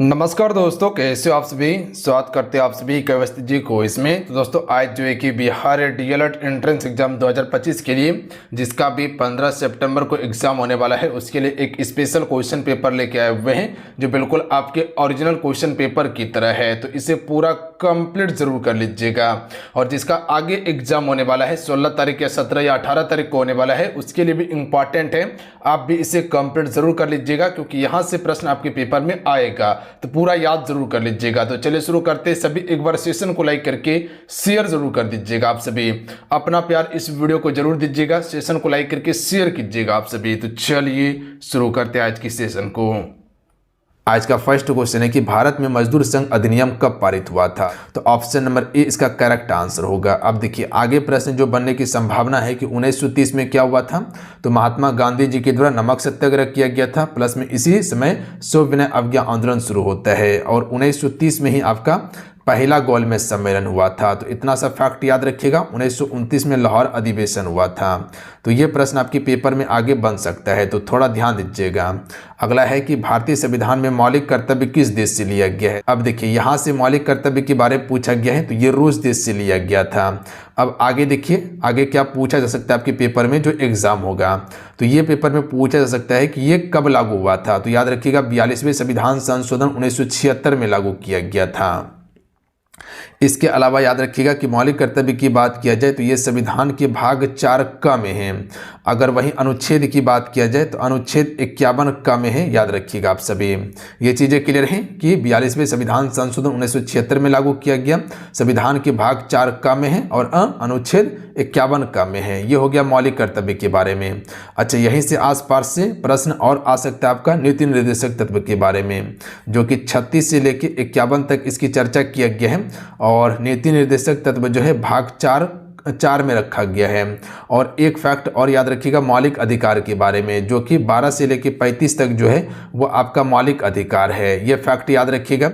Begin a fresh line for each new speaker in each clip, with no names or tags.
नमस्कार दोस्तों, कैसे हो आप सभी। स्वागत करते हैं आप सभी कवस्थी जी को इसमें। तो दोस्तों आज जो है कि बिहार डीएलएड एंट्रेंस एग्जाम 2025 के लिए जिसका भी 15 सितंबर को एग्जाम होने वाला है, उसके लिए एक स्पेशल क्वेश्चन पेपर लेके आए हुए हैं जो बिल्कुल आपके ओरिजिनल क्वेश्चन पेपर की तरह है। तो इसे पूरा कंप्लीट जरूर कर लीजिएगा। और जिसका आगे एग्जाम होने वाला है 16 तारीख या 17 या 18 तारीख को होने वाला है, उसके लिए भी इंपॉर्टेंट है। आप भी इसे कंप्लीट जरूर कर लीजिएगा क्योंकि यहाँ से प्रश्न आपके पेपर में आएगा, तो पूरा याद जरूर कर लीजिएगा। तो चलिए शुरू करते हैं। सभी एक बार सेशन को लाइक करके शेयर जरूर कर दीजिएगा। आप सभी अपना प्यार इस वीडियो को जरूर दीजिएगा, सेशन को लाइक करके शेयर कीजिएगा आप सभी। तो चलिए शुरू करते हैं आज की सेशन को। आज का फर्स्ट क्वेश्चन है कि भारत में मजदूर संघ अधिनियम कब पारित हुआ था। तो ऑप्शन नंबर ए इसका करेक्ट आंसर होगा। अब देखिए आगे प्रश्न जो बनने की संभावना है कि 1930 में क्या हुआ था। तो महात्मा गांधी जी के द्वारा नमक सत्याग्रह किया गया था, प्लस में इसी समय सविनय अवज्ञा आंदोलन शुरू होता है और 1930 में ही आपका पहला गोलमेज सम्मेलन हुआ था। तो इतना सा फैक्ट याद रखिएगा। 1929 में लाहौर अधिवेशन हुआ था। तो ये प्रश्न आपके पेपर में आगे बन सकता है, तो थोड़ा ध्यान दीजिएगा। अगला है कि भारतीय संविधान में मौलिक कर्तव्य किस देश से लिया गया है। अब देखिए यहाँ से मौलिक कर्तव्य के बारे में पूछा गया है, तो ये रूस देश से लिया गया था। अब आगे देखिए आगे क्या पूछा जा सकता है आपके पेपर में जो एग्जाम होगा। तो ये पेपर में पूछा जा सकता है कि ये कब लागू हुआ था। तो याद रखिएगा 42वें संविधान संशोधन 1976 में लागू किया गया था। इसके अलावा याद रखिएगा कि मौलिक कर्तव्य की बात किया जाए तो ये संविधान के भाग 4 क में है। अगर वहीं अनुच्छेद की बात किया जाए तो अनुच्छेद 51 क में है। याद रखिएगा आप सभी ये चीज़ें क्लियर हैं कि 42वें संविधान संशोधन 1976 में लागू किया गया, संविधान के भाग 4 क में है और अनुच्छेद 51 क में है। ये हो गया मौलिक कर्तव्य के बारे में। अच्छा, यहीं से आसपास से प्रश्न और आ सकता है आपका नीति निर्देशक तत्व के बारे में, जो कि 36 से लेकर 51 तक इसकी चर्चा किया गया है और नीति निर्देशक तत्व जो है भाग 4 में रखा गया है। और एक फैक्ट और याद रखिएगा मौलिक अधिकार के बारे में, जो कि 12 से लेकर 35 तक जो है वो आपका मौलिक अधिकार है। ये फैक्ट याद रखिएगा।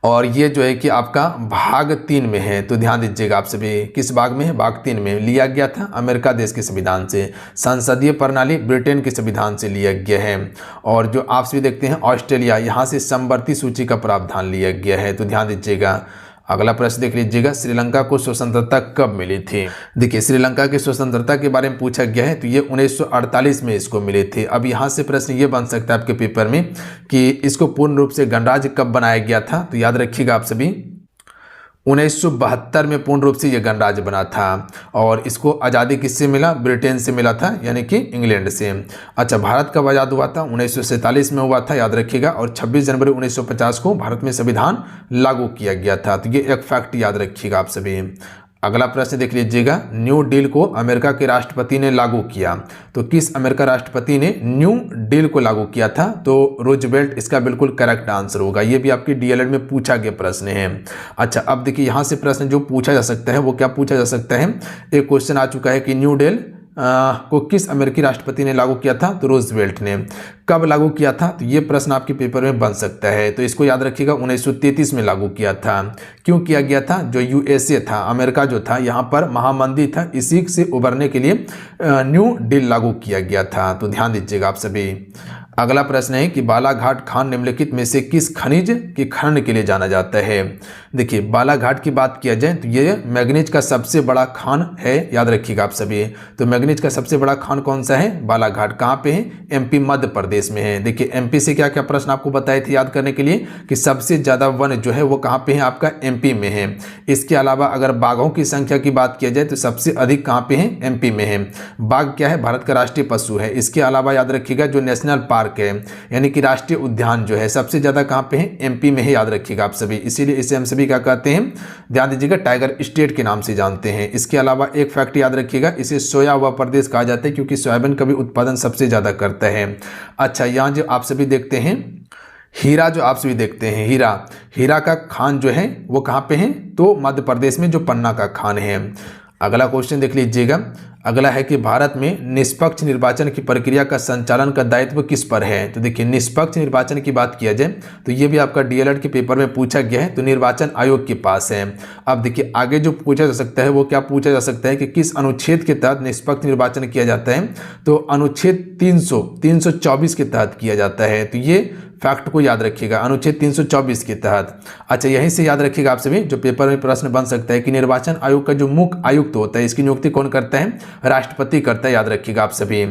और ये जो है कि आपका भाग 3 में है, तो ध्यान दीजिएगा आप सभी। किस भाग में है? भाग 3 में लिया गया था अमेरिका देश के संविधान से। संसदीय प्रणाली ब्रिटेन के संविधान से लिया गया है। और जो आप सभी देखते हैं ऑस्ट्रेलिया, यहाँ से समवर्ती सूची का प्रावधान लिया गया है, तो ध्यान दीजिएगा। अगला प्रश्न देख लीजिएगा, श्रीलंका को स्वतंत्रता कब मिली थी। देखिए श्रीलंका की स्वतंत्रता के बारे में पूछा गया है, तो ये 1948 में इसको मिले थे। अब यहाँ से प्रश्न ये बन सकता है आपके पेपर में कि इसको पूर्ण रूप से गणराज्य कब बनाया गया था। तो याद रखिएगा आप सभी 1972 में पूर्ण रूप से यह गणराज्य बना था। और इसको आज़ादी किससे मिला? ब्रिटेन से मिला था, यानी कि इंग्लैंड से। अच्छा, भारत कब आज़ाद हुआ था? 1947 में हुआ था, याद रखिएगा। और 26 जनवरी 1950 को भारत में संविधान लागू किया गया था। तो ये एक फैक्ट याद रखिएगा आप सभी। अगला प्रश्न देख लीजिएगा, न्यू डील को अमेरिका के राष्ट्रपति ने लागू किया। तो किस अमेरिका राष्ट्रपति ने न्यू डील को लागू किया था? तो रूजवेल्ट इसका बिल्कुल करेक्ट आंसर होगा। ये भी आपकी डीएलएड में पूछा गया प्रश्न है। अच्छा, अब देखिए यहाँ से प्रश्न जो पूछा जा सकता है वो क्या पूछा जा सकता है। एक क्वेश्चन आ चुका है कि न्यू डील को किस अमेरिकी राष्ट्रपति ने लागू किया था? तो रूजवेल्ट ने। कब लागू किया था? तो ये प्रश्न आपके पेपर में बन सकता है, तो इसको याद रखिएगा 1933 में लागू किया था। क्यों किया गया था? जो यूएसए था, अमेरिका जो था, यहाँ पर महामंदी था, इसी से उबरने के लिए न्यू डील लागू किया गया था। तो ध्यान दीजिएगा आप सभी। अगला प्रश्न है कि बालाघाट खान निम्नलिखित में से किस खनिज के खनन के लिए जाना जाता है। देखिए बालाघाट की बात किया जाए तो ये मैग्नीज का सबसे बड़ा खान है, याद रखिएगा आप सभी। तो मैग्नीज का सबसे बड़ा खान कौन सा है? बालाघाट। कहाँ पे है? एमपी मध्य प्रदेश में है। देखिए एमपी से क्या क्या प्रश्न आपको बताए थे याद करने के लिए कि सबसे ज़्यादा वन जो है वो कहाँ पे है? आपका एमपी में है। इसके अलावा अगर बाघों की संख्या की बात किया जाए तो सबसे अधिक कहाँ पे है? एमपी में है। बाघ क्या है? भारत का राष्ट्रीय पशु है। इसके अलावा याद रखिएगा जो नेशनल पार्क है, यानी कि राष्ट्रीय उद्यान जो है सबसे ज्यादा कहां पे है? एमपी में है, याद रखिएगा आप सभी। इसीलिए इसे हम सभी क्या कहते हैं? ध्यान दीजिएगा, टाइगर स्टेट के नाम से जानते हैं। इसके अलावा एक फैक्ट याद रखिएगा, इसे सोया हुआ प्रदेश कहा जाता है क्योंकि सोयाबीन का भी उत्पादन सबसे ज्यादा करता है। अच्छा, यहाँ जो आप सभी देखते हैं हीरा, जो आप सभी देखते हैं हीरा का खान जो है वो कहाँ पे है? तो मध्य प्रदेश में जो पन्ना का खान है। अगला क्वेश्चन देख लीजिएगा। अगला है कि भारत में निष्पक्ष निर्वाचन की प्रक्रिया का संचालन का दायित्व किस पर है। तो देखिए निष्पक्ष निर्वाचन की बात किया जाए तो ये भी आपका डीएलएड के पेपर में पूछा गया है, तो निर्वाचन आयोग के पास है। अब देखिए आगे जो पूछा जा सकता है वो क्या पूछा जा सकता है कि किस अनुच्छेद के तहत निष्पक्ष निर्वाचन किया जाता है। तो अनुच्छेद 324 के तहत किया जाता है। तो ये फैक्ट को याद रखिएगा अनुच्छेद 324 के तहत। अच्छा, यहीं से याद रखिएगा आप सभी, जो पेपर में प्रश्न बन सकता है कि निर्वाचन आयोग का जो मुख्य आयुक्त होता है इसकी नियुक्ति कौन करता है? राष्ट्रपति करता है, याद रखिएगा आप सभी।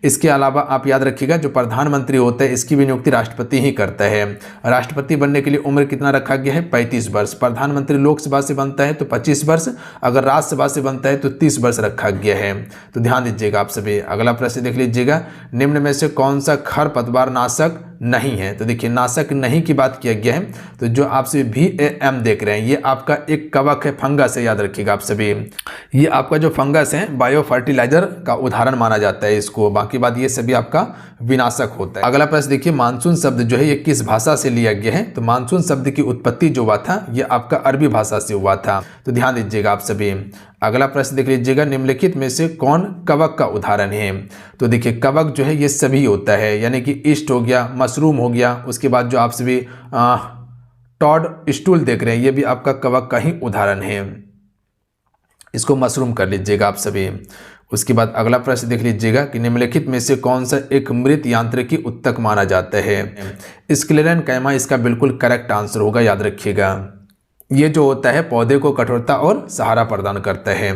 इसके अलावा आप याद रखिएगा जो प्रधानमंत्री होता है इसकी भी नियुक्ति राष्ट्रपति ही करता है। राष्ट्रपति बनने के लिए उम्र कितना रखा गया है? 35 वर्ष। प्रधानमंत्री लोकसभा से बनता है तो 25 वर्ष, अगर राज्यसभा से बनता है तो 30 वर्ष रखा गया है। तो ध्यान दीजिएगा आप सभी। अगला प्रश्न देख लीजिएगा, निम्न में से कौन सा खरपतवार नाशक नहीं है? तो देखिए नाशक नहीं की बात किया गया है, तो जो आप सभी VAM देख रहे हैं ये आपका एक कवक है, फंगस है, याद रखिएगा आप सभी। ये आपका जो फंगस है बायो फर्टिलाइजर का उदाहरण माना जाता है इसको, बाकी बात ये सभी आपका विनाशक होता है। अगला प्रश्न देखिए, मानसून शब्द जो है ये किस भाषा से लिया गया है? तो मानसून शब्द की उत्पत्ति जो हुआ था ये आपका अरबी भाषा से हुआ था, तो ध्यान दीजिएगा आप सभी। अगला प्रश्न देख लीजिएगा, निम्नलिखित में से कौन कवक का उदाहरण है? तो देखिए कवक जो है ये सभी होता है, यानी कि ईस्ट हो गया, मशरूम हो गया, उसके बाद जो आप सभी टॉड स्टूल देख रहे हैं ये भी आपका कवक का ही उदाहरण है, इसको मशरूम कर लीजिएगा आप सभी। उसके बाद अगला प्रश्न देख लीजिएगा कि निम्नलिखित में से कौन सा एक मृत यांत्रिकी उत्तक माना जाता है? स्क्लेरेनकाइमा इसका बिल्कुल करेक्ट आंसर होगा, याद रखिएगा। ये जो होता है पौधे को कठोरता और सहारा प्रदान करता है।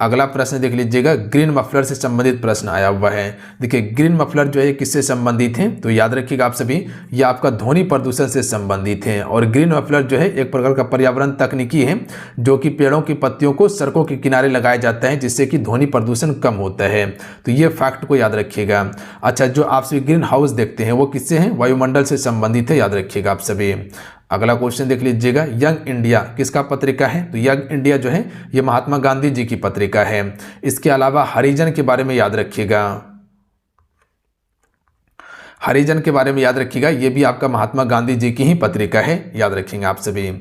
अगला प्रश्न देख लीजिएगा, ग्रीन मफलर से संबंधित प्रश्न आया हुआ है। देखिए ग्रीन मफलर जो है किससे संबंधित है? तो याद रखिएगा आप सभी, ये आपका ध्वनि प्रदूषण से संबंधित है। और ग्रीन मफलर जो है एक प्रकार का पर्यावरण तकनीकी है जो कि पेड़ों की पत्तियों को सड़कों के किनारे लगाया जाता है जिससे कि ध्वनि प्रदूषण कम होता है, तो ये फैक्ट को याद रखिएगा। अच्छा, जो आप सभी ग्रीन हाउस देखते हैं वो किससे हैं? वायुमंडल से संबंधित है, याद रखिएगा आप सभी। अगला क्वेश्चन देख लीजिएगा, यंग इंडिया किसका पत्रिका है? तो यंग इंडिया जो है ये महात्मा गांधी जी की पत्रिका है। इसके अलावा हरिजन के बारे में याद रखिएगा, हरिजन के बारे में याद रखिएगा, ये भी आपका महात्मा गांधी जी की ही पत्रिका है, याद रखेंगे आप सभी।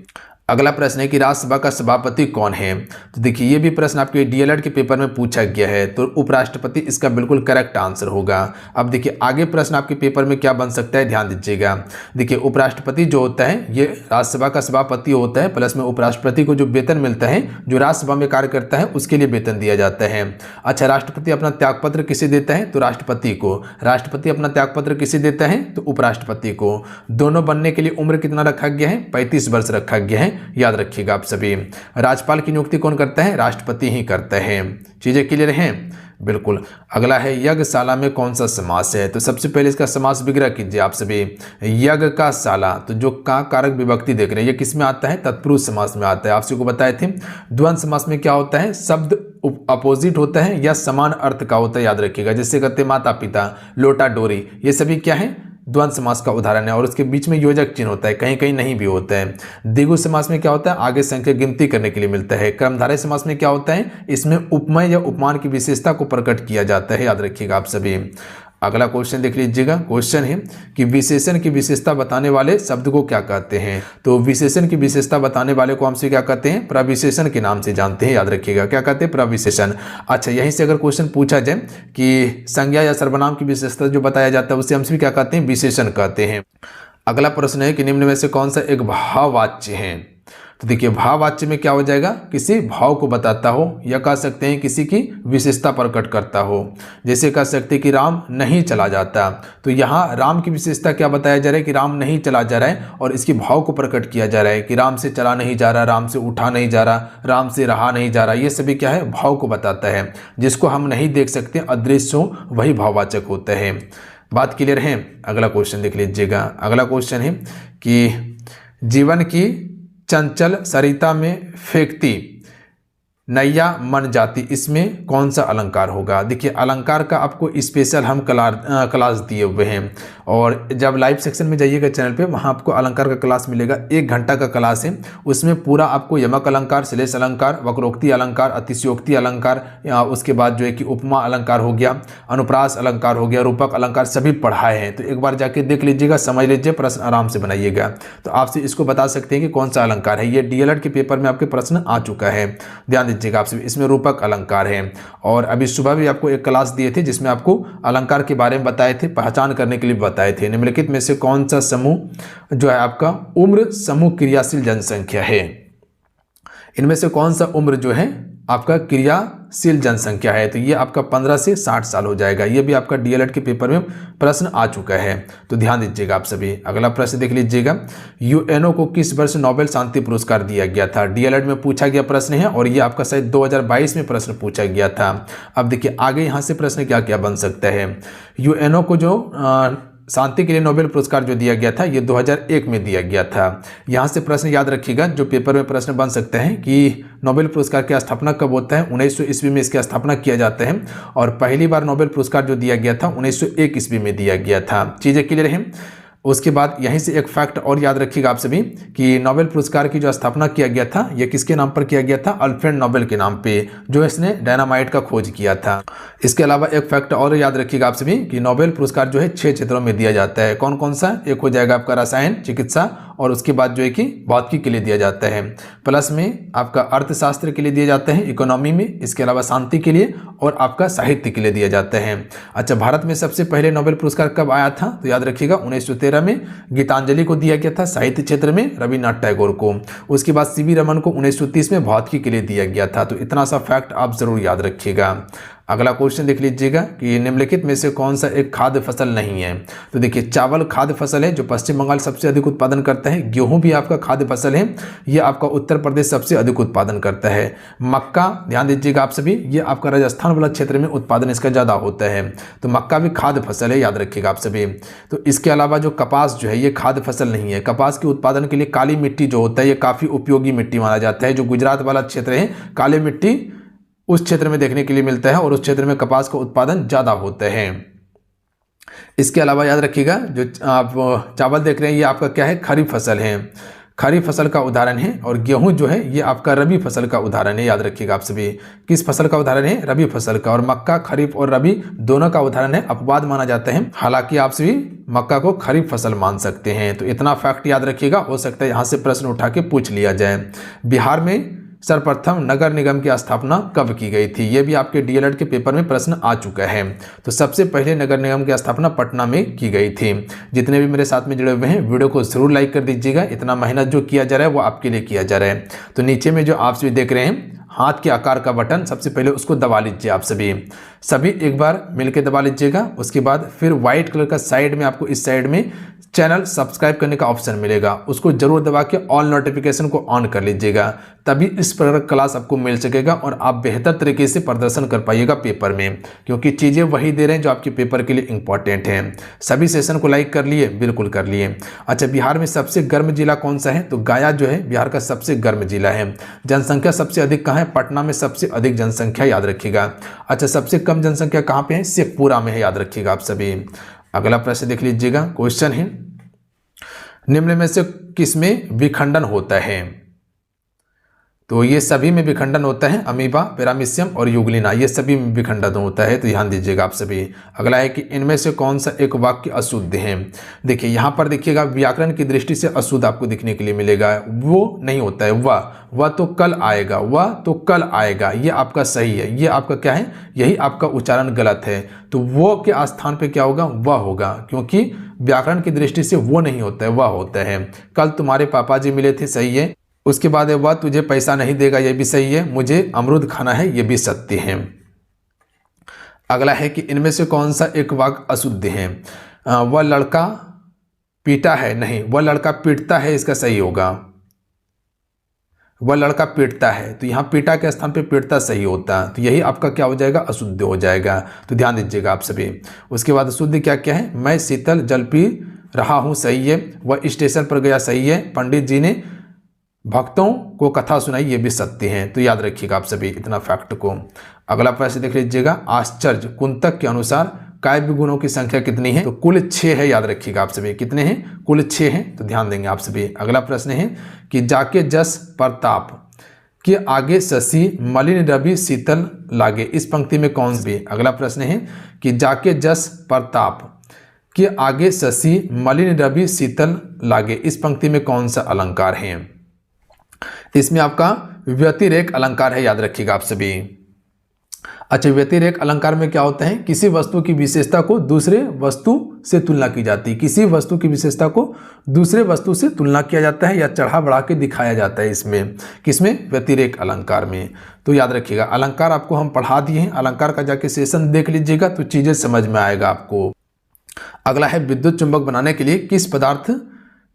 अगला प्रश्न है कि राज्यसभा का सभापति कौन है? तो देखिए ये भी प्रश्न आपके DLED के पेपर में पूछा गया है, तो उपराष्ट्रपति इसका बिल्कुल करेक्ट आंसर होगा। अब देखिए आगे प्रश्न आपके पेपर में क्या बन सकता है, ध्यान दीजिएगा। देखिए उपराष्ट्रपति जो होता है ये राज्यसभा का सभापति होता है, प्लस में उपराष्ट्रपति को जो वेतन मिलता है जो राज्यसभा में कार्य करता है उसके लिए वेतन दिया जाता है। अच्छा, राष्ट्रपति अपना त्यागपत्र किसे देता है? तो राष्ट्रपति को। राष्ट्रपति अपना त्यागपत्र किसे देता है? तो उपराष्ट्रपति को। दोनों बनने के लिए उम्र कितना रखा गया है? 35 वर्ष रखा गया है, याद रखिएगा आप सभी। राज्यपाल की नियुक्ति कौन करता है? राष्ट्रपति ही करता है। चीजें क्लियर हैं? बिल्कुल। अगला है यज्ञशाला में कौन सा समास है? तो सबसे पहले इसका समास विग्रह कीजिए आप सभी। यज्ञ का शाला, तो जो का कारक विभक्ति देख रहे हैं ये किस में आता है? तत्पुरुष समास में आता है। आपसे को बताए थे द्वंद्व समास में क्या होता है? शब्द अपोजिट होता है या समान अर्थ का होता है, याद रखिएगा। जैसे कहते हैं माता पिता, लोटा डोरी, ये सभी क्या है? द्वंद्व समास का उदाहरण है। और उसके बीच में योजक चिन्ह होता है, कहीं कहीं नहीं भी होता है। द्विगु समास में क्या होता है? आगे संख्या गिनती करने के लिए मिलता है। कर्मधारय समास में क्या होता है? इसमें उपमेय या उपमान की विशेषता को प्रकट किया जाता है, याद रखिएगा आप सभी। अगला क्वेश्चन देख लीजिएगा। क्वेश्चन है कि विशेषण की विशेषता बताने वाले शब्द को क्या कहते हैं? तो विशेषण की विशेषता बताने वाले को हमसे क्या कहते हैं? प्रविशेषण के नाम से जानते हैं, याद रखिएगा। क्या कहते हैं? प्रविशेषण। अच्छा, यहीं से अगर क्वेश्चन पूछा जाए कि संज्ञा या सर्वनाम की विशेषता जो बताया जाता है उसे हमसे क्या कहते हैं? विशेषण कहते हैं। अगला प्रश्न है कि निम्न में से कौन सा एक भाववाच्य है? तो देखिए भाववाच्य में क्या हो जाएगा? किसी भाव को बताता हो या कह सकते हैं किसी की विशेषता प्रकट करता हो। जैसे कह सकते हैं कि राम नहीं चला जाता, तो यहाँ राम की विशेषता क्या बताया जा रहा है? कि राम नहीं चला जा रहा है और इसकी भाव को प्रकट किया जा रहा है कि राम से चला नहीं जा रहा, राम से उठा नहीं जा रहा, राम से रहा नहीं जा रहा। ये सभी क्या है? भाव को बताता है। जिसको हम नहीं देख सकते, अदृश्य हो, वही भाववाचक होता है। बात क्लियर है? अगला क्वेश्चन देख लीजिएगा। अगला क्वेश्चन है कि जीवन की चंचल सरिता में फेंकती नैया मन जाती, इसमें कौन सा अलंकार होगा? देखिए अलंकार का आपको स्पेशल हम क्लास दिए हुए हैं, और जब लाइव सेक्शन में जाइएगा चैनल पे वहाँ आपको अलंकार का क्लास मिलेगा। 1 घंटा का क्लास है, उसमें पूरा आपको यमक अलंकार, श्लेष अलंकार, वक्रोक्ति अलंकार, अतिशयोक्ति अलंकार, उसके बाद जो है कि उपमा अलंकार हो गया, अनुप्रास अलंकार हो गया, रूपक अलंकार, सभी पढ़ाए हैं। तो एक बार जाके देख लीजिएगा, समझ लीजिए, प्रश्न आराम से बनाइएगा। तो आपसे इसको बता सकते हैं कि कौन सा अलंकार है। ये DLED के पेपर में आपके प्रश्न आ चुका है, ध्यान दीजिएगा आपसे। इसमें रूपक अलंकार है। और अभी सुबह भी आपको एक क्लास दिए थे जिसमें आपको अलंकार के बारे में बताए थे, पहचान करने के लिए बताए थे। निम्नलिखित में से कौन सा समूह जो है आपका उम्र समूह क्रियाशील जनसंख्या है? इनमें से कौन सा उम्र जो है आपका क्रियाशील शील जनसंख्या है, तो ये आपका 15 से 60 साल हो जाएगा। ये भी आपका डीएलएड के पेपर में प्रश्न आ चुका है, तो ध्यान दीजिएगा आप सभी। अगला प्रश्न देख लीजिएगा, यूएनओ को किस वर्ष नोबेल शांति पुरस्कार दिया गया था? डीएलएड में पूछा गया प्रश्न है और ये आपका शायद 2022 में प्रश्न पूछा गया था। अब देखिए आगे यहाँ से प्रश्न क्या क्या बन सकता है। यूएनओ को जो शांति के लिए नोबेल पुरस्कार जो दिया गया था ये 2001 में दिया गया था। यहाँ से प्रश्न याद रखिएगा, जो पेपर में प्रश्न बन सकते हैं कि नोबेल पुरस्कार की स्थापना कब होता है। 1900 ईस्वी में इसकी स्थापना किया जाता है और पहली बार नोबेल पुरस्कार जो दिया गया था 1901 ईस्वी में दिया गया था। चीज़ें क्लियर हैं। उसके बाद यहीं से एक फैक्ट और याद रखिएगा आप सभी कि नोबेल पुरस्कार की जो स्थापना किया गया था ये किसके नाम पर किया गया था? अल्फ्रेड नोबेल के नाम पे, जो इसने डायनामाइट का खोज किया था। इसके अलावा एक फैक्ट और याद रखिएगा आप सभी कि नोबेल पुरस्कार जो है 6 क्षेत्रों में दिया जाता है। कौन कौन सा? एक हो जाएगा आपका रसायन, चिकित्सा, और उसके बाद जो है कि भौतिकी के लिए दिया जाता है। प्लस में आपका अर्थशास्त्र के लिए दिया जाता है, इकोनॉमी में, इसके अलावा शांति के लिए और आपका साहित्य के लिए दिया जाता है। अच्छा, भारत में सबसे पहले नोबेल पुरस्कार कब आया था? तो याद रखिएगा 1913 में गीतांजलि को दिया गया था, साहित्य क्षेत्र में रविन्द्रनाथ टैगोर को। उसके बाद सीवी रमन को 1930 में भौतिकी के लिए दिया गया था। तो इतना सा फैक्ट आप जरूर याद रखिएगा। अगला क्वेश्चन देख लीजिएगा कि निम्नलिखित में से कौन सा एक खाद्य फसल नहीं है? तो देखिए चावल खाद्य फसल है जो पश्चिम बंगाल सबसे अधिक उत्पादन करता है। गेहूं भी आपका खाद्य फसल है, ये आपका उत्तर प्रदेश सबसे अधिक उत्पादन करता है। मक्का, ध्यान दीजिएगा आप सभी, ये आपका राजस्थान वाला क्षेत्र में उत्पादन इसका ज़्यादा होता है, तो मक्का भी खाद्य फसल है, याद रखिएगा आप सभी। तो इसके अलावा जो कपास जो है ये खाद्य फसल नहीं है। कपास के उत्पादन के लिए काली मिट्टी जो होता है ये काफ़ी उपयोगी मिट्टी माना जाता है। जो गुजरात वाला क्षेत्र है, काली मिट्टी उस क्षेत्र में देखने के लिए मिलता है और उस क्षेत्र में कपास का उत्पादन ज़्यादा होता है। इसके अलावा याद रखिएगा जो आप चावल देख रहे हैं ये आपका क्या है? खरीफ फसल है, खरीफ फसल का उदाहरण है। और गेहूं जो है ये आपका रबी फसल का उदाहरण है, याद रखिएगा आप सभी। किस फसल का उदाहरण है? रबी फसल का। और मक्का खरीफ और रबी दोनों का उदाहरण है, अपवाद माना जाता है। हालांकि आप सभी मक्का को खरीफ फसल मान सकते हैं। तो इतना फैक्ट याद रखिएगा, हो सकता है यहाँ से प्रश्न उठा के पूछ लिया जाए। बिहार में सर्वप्रथम नगर निगम की स्थापना कब की गई थी? ये भी आपके डीएलएड के पेपर में प्रश्न आ चुका है। तो सबसे पहले नगर निगम की स्थापना पटना में की गई थी। जितने भी मेरे साथ में जुड़े हुए हैं वीडियो को जरूर लाइक कर दीजिएगा। इतना मेहनत जो किया जा रहा है वो आपके लिए किया जा रहा है। तो नीचे में जो आप सभी देख रहे हैं हाथ के आकार का बटन, सबसे पहले उसको दबा लीजिए आप सभी एक बार मिलकर दबा लीजिएगा। उसके बाद फिर व्हाइट कलर का साइड में आपको इस साइड में चैनल सब्सक्राइब करने का ऑप्शन मिलेगा, उसको जरूर दबा के ऑल नोटिफिकेशन को ऑन कर लीजिएगा, तभी इस प्रकार क्लास आपको मिल सकेगा और आप बेहतर तरीके से प्रदर्शन कर पाइएगा पेपर में, क्योंकि चीज़ें वही दे रहे हैं जो आपके पेपर के लिए इंपॉर्टेंट हैं। सभी सेशन को लाइक कर लिए? बिल्कुल कर लिए। अच्छा, बिहार में सबसे गर्म जिला कौन सा है? तो गया जो है बिहार का सबसे गर्म जिला है। जनसंख्या सबसे अधिक कहाँ है? पटना में सबसे अधिक जनसंख्या, याद रखिएगा। अच्छा, सबसे कम जनसंख्या कहाँ पे है? शेखपुरा में है, याद रखिएगा आप सभी। अगला प्रश्न देख लीजिएगा। क्वेश्चन है, निम्न में से किसमें विखंडन होता है? तो ये सभी में विखंडन होता है, अमीबा, पैरामीशियम और यूग्लिना, ये सभी में विखंडन होता है। तो ध्यान दीजिएगा आप सभी। अगला है कि इनमें से कौन सा एक वाक्य अशुद्ध है? देखिए यहाँ पर देखिएगा व्याकरण की दृष्टि से अशुद्ध आपको दिखने के लिए मिलेगा, वो नहीं होता है। वह तो कल आएगा, वह तो कल आएगा, ये आपका सही है। ये आपका क्या है? यही आपका उच्चारण गलत है। तो वो के स्थान पे क्या होगा? वह होगा, क्योंकि व्याकरण की दृष्टि से वो नहीं होता है, वह होता है। कल तुम्हारे पापा जी मिले थे, सही है। उसके बाद वह तुझे पैसा नहीं देगा, ये भी सही है। मुझे अमरूद खाना है, ये भी सत्य है। अगला है कि इनमें से कौन सा एक वाक्य अशुद्ध है? वह लड़का पीटा है, नहीं, वह लड़का पीटता है, इसका सही होगा। वह लड़का पीटता है, तो यहाँ पीटा के स्थान पे पीटता सही होता है। तो यही आपका क्या हो जाएगा? अशुद्ध हो जाएगा। तो ध्यान दीजिएगा आप सभी। उसके बाद अशुद्ध क्या क्या है? मैं शीतल जल पी रहा हूँ, सही है। वह स्टेशन पर गया, सही है। पंडित जी ने भक्तों को कथा सुनाई, ये भी सत्य हैं। तो याद रखिएगा आप सभी इतना फैक्ट को। अगला प्रश्न देख लीजिएगा। आश्चर्य कुंतक के अनुसार काव्य गुणों की संख्या कितनी है? तो कुल 6 है, याद रखिएगा आप सभी। कितने हैं? कुल 6 हैं, तो ध्यान देंगे आप सभी। अगला प्रश्न है कि जाके जस प्रताप के आगे शशि मलिन रवि शीतल लागे, इस पंक्ति में कौन सी? अगला प्रश्न है कि जाके जस प्रताप के आगे शशि मलिन रवि शीतल लागे, इस पंक्ति में कौन सा अलंकार है? इसमें आपका व्यतिरेक अलंकार है, याद रखिएगा आप सभी। अच्छा, व्यतिरेक अलंकार में क्या होता है, किसी वस्तु की विशेषता को दूसरे वस्तु से तुलना की जाती है, किसी वस्तु की विशेषता को दूसरे वस्तु से तुलना किया जाता है या चढ़ा बढ़ा के दिखाया जाता है इसमें, किसमें, व्यतिरेक अलंकार में। तो याद रखिएगा, अलंकार आपको हम पढ़ा दिए हैं, अलंकार का जाके सेशन देख लीजिएगा तो चीजें समझ में आएगा आपको। अगला है विद्युत चुंबक बनाने के लिए किस पदार्थ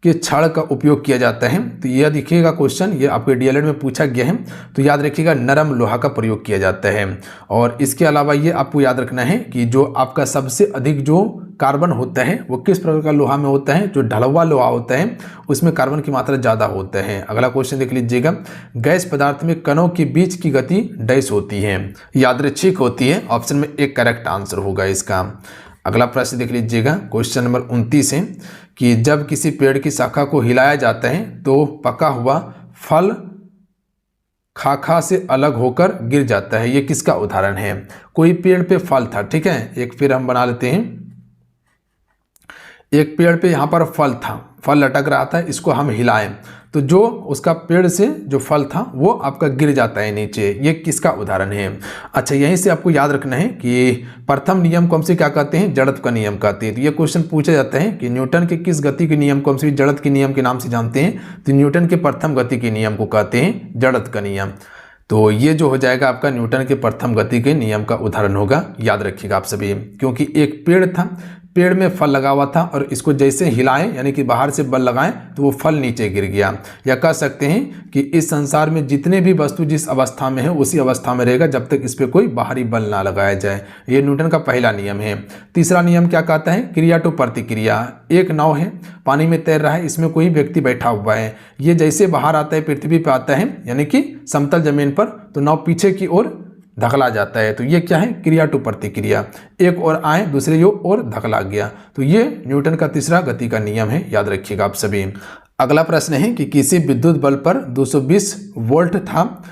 के छड़ का उपयोग किया जाता है। तो यह देखिएगा क्वेश्चन, ये आपके डीएलएड में पूछा गया है। तो याद रखिएगा, नरम लोहा का प्रयोग किया जाता है। और इसके अलावा ये आपको याद रखना है कि जो आपका सबसे अधिक जो कार्बन होता है वो किस प्रकार का लोहा में होता है, जो ढलवा लोहा होता है उसमें कार्बन की मात्रा ज़्यादा होता है। अगला क्वेश्चन देख लीजिएगा, गैस पदार्थ में कणों के बीच की गति डैश होती है, यादृच्छिक होती है। ऑप्शन में एक करेक्ट आंसर होगा इसका। अगला प्रश्न देख लीजिएगा, क्वेश्चन नंबर 29 है कि जब किसी पेड़ की शाखा को हिलाया जाता है तो पका हुआ फल खाखा से अलग होकर गिर जाता है, ये किसका उदाहरण है। कोई पेड़ पे फल था, ठीक है, एक पेड़ हम बना लेते हैं, एक पेड़ पे यहाँ पर फल था, फल लटक रहा था, इसको हम हिलाएं तो जो उसका पेड़ से जो फल था वो आपका गिर जाता है नीचे, ये किसका उदाहरण है। अच्छा, यहीं से आपको याद रखना है कि प्रथम नियम को हमसे क्या कहते हैं, जड़त्व का नियम कहते हैं। तो ये क्वेश्चन पूछा जाता है कि न्यूटन के किस गति के नियम को हमसे जड़त्व के नियम के नाम से जानते हैं। तो न्यूटन के प्रथम गति के नियम को कहते हैं जड़त्व का नियम। तो ये जो हो जाएगा आपका न्यूटन के प्रथम गति के नियम का उदाहरण होगा, याद रखिएगा आप सभी। क्योंकि एक पेड़ था, पेड़ में फल लगा हुआ था और इसको जैसे हिलाएं यानी कि बाहर से बल लगाएं तो वो फल नीचे गिर गया। या कह सकते हैं कि इस संसार में जितने भी वस्तु जिस अवस्था में है उसी अवस्था में रहेगा जब तक इस पर कोई बाहरी बल ना लगाया जाए। ये न्यूटन का पहला नियम है। तीसरा नियम क्या कहता है, क्रिया टू प्रतिक्रिया। एक नाव है, पानी में तैर रहा है, इसमें कोई व्यक्ति बैठा हुआ है, ये जैसे बाहर आता है पृथ्वी पर आता है यानी कि समतल जमीन पर, तो नाव पीछे की ओर धकला जाता है। तो ये क्या है, क्रिया टू प्रतिक्रिया। एक और आए दूसरे ओर धकला गया। तो ये न्यूटन का तीसरा गति का नियम है, याद रखिएगा आप सभी। अगला प्रश्न है कि किसी विद्युत बल्ब पर 220 वोल्ट था,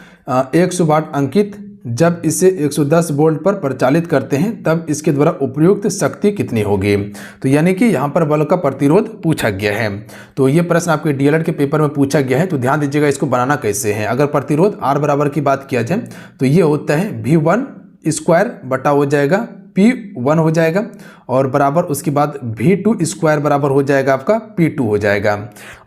100 वाट अंकित, जब इसे 110 वोल्ट पर प्रचालित करते हैं तब इसके द्वारा उपयुक्त शक्ति कितनी होगी। तो यानी कि यहाँ पर बल्ब का प्रतिरोध पूछा गया है। तो ये प्रश्न आपके डीएलएड के पेपर में पूछा गया है। तो ध्यान दीजिएगा इसको बनाना कैसे है। अगर प्रतिरोध R बराबर की बात किया जाए तो ये होता है V1 स्क्वायर बटा हो जाएगा P1 हो जाएगा, और बराबर उसके बाद V2 स्क्वायर बराबर हो जाएगा आपका P2 हो जाएगा।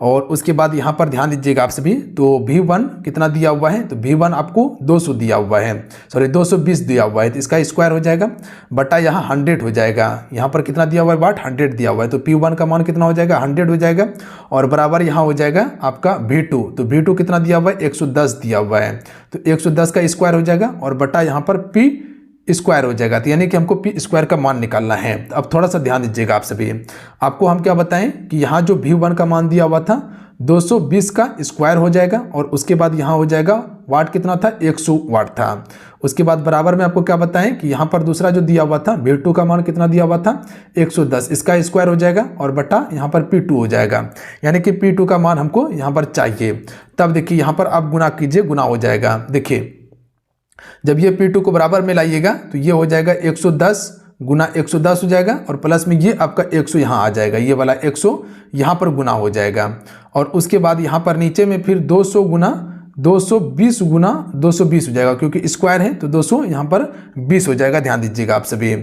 और उसके बाद यहाँ पर ध्यान दीजिएगा आप सभी, तो V1 कितना दिया हुआ है, तो V1 आपको 200 दिया हुआ है, सॉरी 220 दिया हुआ है, तो इसका स्क्वायर हो जाएगा बटा यहाँ 100 हो जाएगा। यहाँ पर कितना दिया हुआ है, वाट 100 दिया हुआ है, तो P1 का मान कितना हो जाएगा, 100 हो जाएगा, और बराबर यहाँ हो जाएगा आपका V2, तो V2 कितना दिया हुआ है, 110 दिया हुआ है, तो 110 का स्क्वायर हो जाएगा और बटा यहाँ पर P स्क्वायर हो जाएगा। तो यानी कि हमको पी स्क्वायर का मान निकालना है। तो अब थोड़ा सा ध्यान दीजिएगा आप सभी। आपको हम क्या बताएं कि यहाँ जो V1 का मान दिया हुआ था 220 का स्क्वायर हो जाएगा, और उसके बाद यहाँ हो जाएगा वाट कितना था, 100 वाट था। उसके बाद बराबर में आपको क्या बताएं कि यहाँ पर दूसरा जो दिया हुआ था V2 का मान कितना दिया हुआ था, 110, इसका स्क्वायर हो जाएगा और बटा यहाँ पर P2 हो जाएगा। यानी कि P2 का मान हमको यहाँ पर चाहिए। तब देखिए यहाँ पर आप गुना कीजिए, गुना हो जाएगा। देखिए जब ये P2 को बराबर में लाइएगा तो ये हो जाएगा 110 गुना 110 हो जाएगा, और प्लस में ये आपका 100 यहाँ आ जाएगा, ये वाला 100 यहाँ पर गुना हो जाएगा। और उसके बाद यहाँ पर नीचे में फिर 200 गुना 220 गुना 220 हो जाएगा, क्योंकि स्क्वायर है तो 200 यहाँ पर 20 हो जाएगा। ध्यान दीजिएगा आप सभी।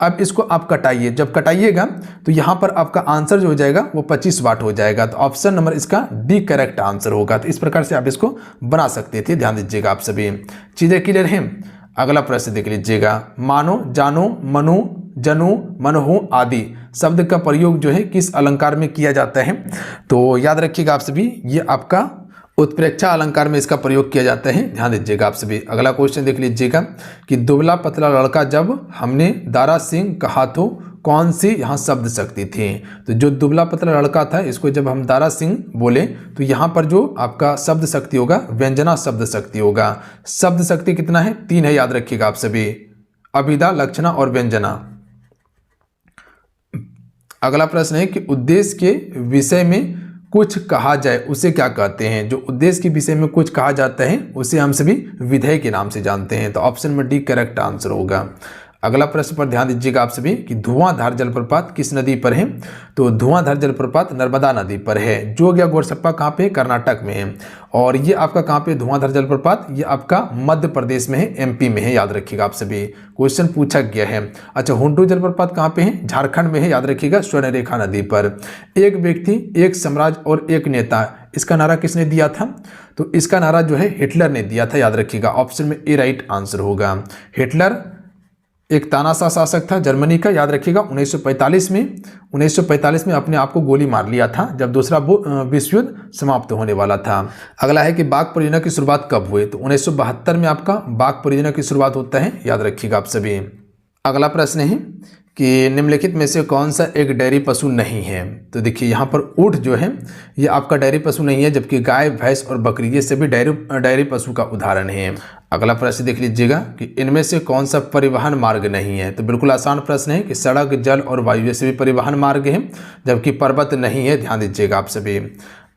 अब इसको आप कटाइए, जब कटाइएगा तो यहाँ पर आपका आंसर जो हो जाएगा वो 25 वाट हो जाएगा। तो ऑप्शन नंबर इसका डी करेक्ट आंसर होगा। तो इस प्रकार से आप इसको बना सकते थे। ध्यान दीजिएगा आप सभी। चीज़ें क्लियर हैं। अगला प्रश्न देख लीजिएगा, मानो, जानो, मनु, जनु, मनहु आदि शब्द का प्रयोग जो है किस अलंकार में किया जाता है। तो याद रखिएगा आप सभी, ये आपका उत्प्रेक्षा अलंकार में इसका प्रयोग किया जाता है। ध्यान दीजिएगा आप सभी। अगला क्वेश्चन देख लीजिएगा कि दुबला पतला लड़का जब हमने दारा सिंह कहा तो कौन सी यहाँ शब्द शक्ति थी। तो जो दुबला पतला लड़का था इसको जब हम दारा सिंह बोले तो यहाँ पर जो आपका शब्द शक्ति होगा व्यंजना शब्द शक्ति होगा। शब्द शक्ति कितना है, 3 है, याद रखिएगा आप सभी, अभिधा, लक्षणा और व्यंजना। अगला प्रश्न है कि उद्देश्य के विषय में कुछ कहा जाए उसे क्या कहते हैं। जो उद्देश्य के विषय में कुछ कहा जाता है उसे हम सभी विधेय के नाम से जानते हैं। तो ऑप्शन में डी करेक्ट आंसर होगा। अगला प्रश्न पर ध्यान दीजिएगा आप सभी कि धुआंधार जलप्रपात किस नदी पर है। तो धुआंधार जलप्रपात नर्मदा नदी पर है। जोग या गोरसप्पा कहाँ पे, कर्नाटक में है। और ये आपका कहाँ पे धुआंधार जलप्रपात, ये आपका मध्य प्रदेश में है, एमपी में है, याद रखिएगा आप सभी, क्वेश्चन पूछा गया है। अच्छा, हुंडू जलप्रपात कहाँ पे है, झारखंड में है, याद रखिएगा, स्वर्णरेखा नदी पर। एक व्यक्ति एक साम्राज्य और एक नेता, इसका नारा किसने दिया था। तो इसका नारा जो है हिटलर ने दिया था, याद रखिएगा, ऑप्शन में ए राइट आंसर होगा। हिटलर एक तानाशाह शासक था जर्मनी का, याद रखिएगा, 1945 में अपने आप को गोली मार लिया था जब दूसरा विश्व युद्ध समाप्त होने वाला था। अगला है कि बाघ परियोजना की शुरुआत कब हुई। तो 1972 में आपका बाघ परियोजना की शुरुआत होता है, याद रखिएगा आप सभी। अगला प्रश्न है कि निम्नलिखित में से कौन सा एक डेयरी पशु नहीं है। तो देखिए यहाँ पर ऊँट जो है ये आपका डेयरी पशु नहीं है, जबकि गाय, भैंस और बकरी ये सभी डेयरी पशु का उदाहरण है। अगला प्रश्न देख लीजिएगा कि इनमें से कौन सा परिवहन मार्ग नहीं है। तो बिल्कुल आसान प्रश्न है कि सड़क, जल और वायु से भी परिवहन मार्ग है, जबकि पर्वत नहीं है, ध्यान दीजिएगा आप सभी।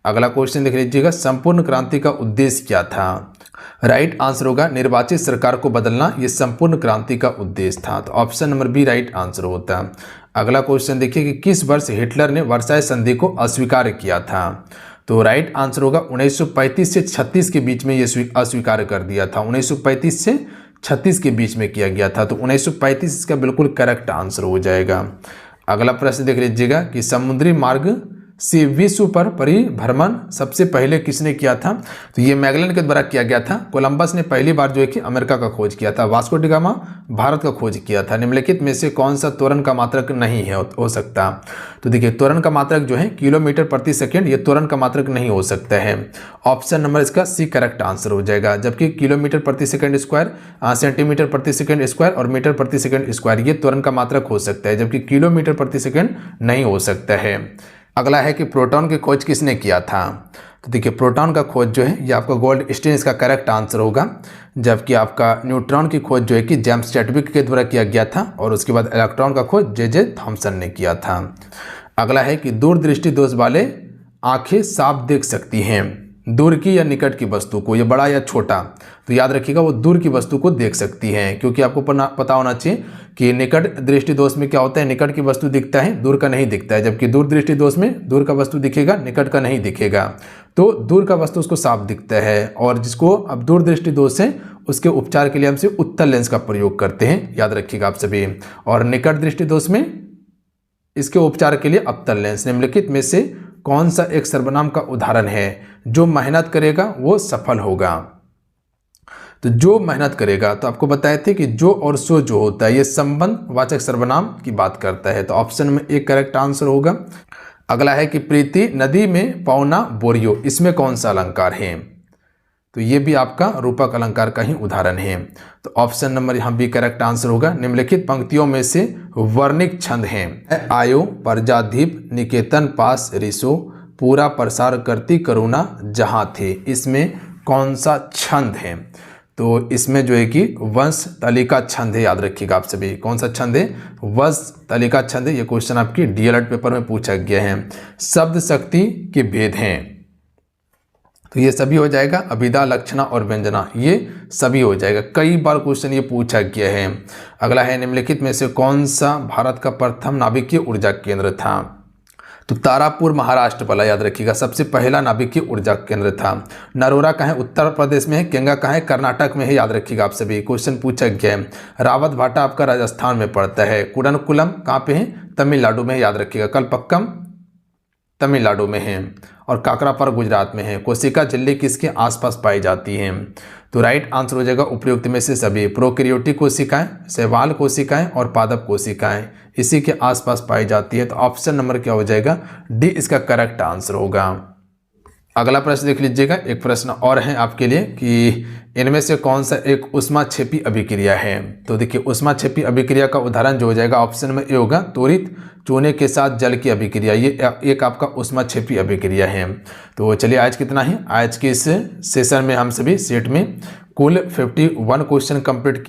अगला क्वेश्चन देख लीजिएगा, संपूर्ण क्रांति का उद्देश्य क्या था। राइट आंसर होगा निर्वाचित सरकार को बदलना, ये संपूर्ण क्रांति का उद्देश्य था। तो option number B right answer होता। अगला क्वेश्चन देखिए कि किस वर्ष हिटलर ने वर्साई संधि को अस्वीकार किया था। तो राइट आंसर होगा 1935 से 36 के बीच में ये अस्वीकार कर दिया था। 1935 से 36 के बीच में किया गया था, तो 1935 इसका बिल्कुल करेक्ट आंसर हो जाएगा। अगला प्रश्न देख लीजिएगा कि समुद्री मार्ग से विश्व पर परिभ्रमण सबसे पहले किसने किया था। तो ये मैगलन के द्वारा किया गया था। कोलंबस ने पहली बार जो है कि अमेरिका का खोज किया था। वास्को डी गामा भारत का खोज किया था। निम्नलिखित में से कौन सा त्वरण का मात्रक नहीं है हो सकता। तो देखिए त्वरण का मात्रक जो है किलोमीटर प्रति सेकेंड, ये त्वरण का मात्रक नहीं हो सकता है। ऑप्शन नंबर इसका सी करेक्ट आंसर हो जाएगा। जबकि किलोमीटर प्रति सेकेंड स्क्वायर, सेंटीमीटर प्रति सेकेंड स्क्वायर और मीटर प्रति सेकेंड स्क्वायर ये त्वरण का मात्रक हो सकता है, जबकि किलोमीटर प्रति सेकेंड नहीं हो सकता है। अगला है कि प्रोटॉन की खोज किसने किया था। तो देखिए प्रोटॉन का खोज जो है ये आपका गोल्डस्टीन इसका करेक्ट आंसर होगा। जबकि आपका न्यूट्रॉन की खोज जो है कि जेम्स चैडविक के द्वारा किया गया था, और उसके बाद इलेक्ट्रॉन का खोज जे थॉमसन ने किया था। अगला है कि दूरदृष्टि दोष वाले आंखें साफ देख सकती हैं, दूर की या निकट की वस्तु को, ये बड़ा या छोटा। तो याद रखिएगा वो दूर की वस्तु को देख सकती हैं, क्योंकि आपको पता होना चाहिए कि निकट दृष्टि दोष में क्या होता है, निकट की वस्तु दिखता है, दूर का नहीं दिखता है। जबकि दूर दृष्टि दोष में दूर का वस्तु दिखेगा, निकट का नहीं दिखेगा। तो दूर का वस्तु उसको साफ दिखता है, और जिसको अब दूर दृष्टि दोष है उसके उपचार के लिए हमसे उत्तल लेंस का प्रयोग करते हैं, याद रखिएगा आप सभी। और निकट दृष्टि दोष में इसके उपचार के लिए अवतल लेंस। निम्नलिखित में से कौन सा एक सर्वनाम का उदाहरण है। जो मेहनत करेगा वो सफल होगा। तो जो मेहनत करेगा, तो आपको बताए थे कि जो और सो जो होता है ये संबंध वाचक सर्वनाम की बात करता है। तो ऑप्शन में एक करेक्ट आंसर होगा। अगला है कि प्रीति नदी में पौना बोरियो, इसमें कौन सा अलंकार है। तो ये भी आपका रूपक अलंकार का ही उदाहरण है। तो ऑप्शन नंबर यहाँ बी करेक्ट आंसर होगा। निम्नलिखित पंक्तियों में से वर्णिक छंद हैं। आयो प्रजाधीप निकेतन पास ऋषो, पूरा प्रसार करती करुणा जहाँ थे, इसमें कौन सा छंद है। तो इसमें जो है कि वंश तालिका छंद है, याद रखिएगा आप सभी। कौन सा छंद है, वंश तालिका छंद है। ये क्वेश्चन आपकी डीएलएड पेपर में पूछा गया है। शब्द शक्ति के भेद हैं, तो ये सभी हो जाएगा। अभिधा, लक्षणा और व्यंजना ये सभी हो जाएगा। कई बार क्वेश्चन ये पूछा गया है। अगला है निम्नलिखित में से कौन सा भारत का प्रथम नाभिकीय ऊर्जा केंद्र था। तो तारापुर महाराष्ट्र वाला, याद रखिएगा, सबसे पहला नाभिकीय ऊर्जा केंद्र था। नरोरा कहाँ है, उत्तर प्रदेश में है। केंगा कहाँ है, कर्नाटक में है, याद रखिएगा आप सभी। क्वेश्चन पूछा गया है। रावत भाटा आपका राजस्थान में पड़ता है। कुडनकुलम कहाँ पे है, तमिलनाडु में, याद रखिएगा। कलपक्कम तमिलनाडु में है, और काकरापर गुजरात में है। कोशिका झिल्ली किसके आसपास पाई जाती है। तो राइट आंसर हो जाएगा उपयुक्त में से सभी। प्रोकैरियोटिक कोशिकाएं, शैवाल कोशिकाएं और पादप कोशिकाएं इसी के आसपास पाई जाती है। तो ऑप्शन नंबर क्या हो जाएगा, डी इसका करेक्ट आंसर होगा। अगला प्रश्न देख लीजिएगा। एक प्रश्न और है आपके लिए कि इनमें से कौन सा एक ऊष्माक्षेपी अभिक्रिया है। तो देखिए ऊष्माक्षेपी अभिक्रिया का उदाहरण जो हो जाएगा ऑप्शन में ए होगा, त्वरित चूने के साथ जल की अभिक्रिया। ये एक आपका ऊष्माक्षेपी अभिक्रिया है। तो चलिए आज कितना है, आज के इस सेशन में हम सभी सेट में कुल 51 क्वेश्चन कंप्लीट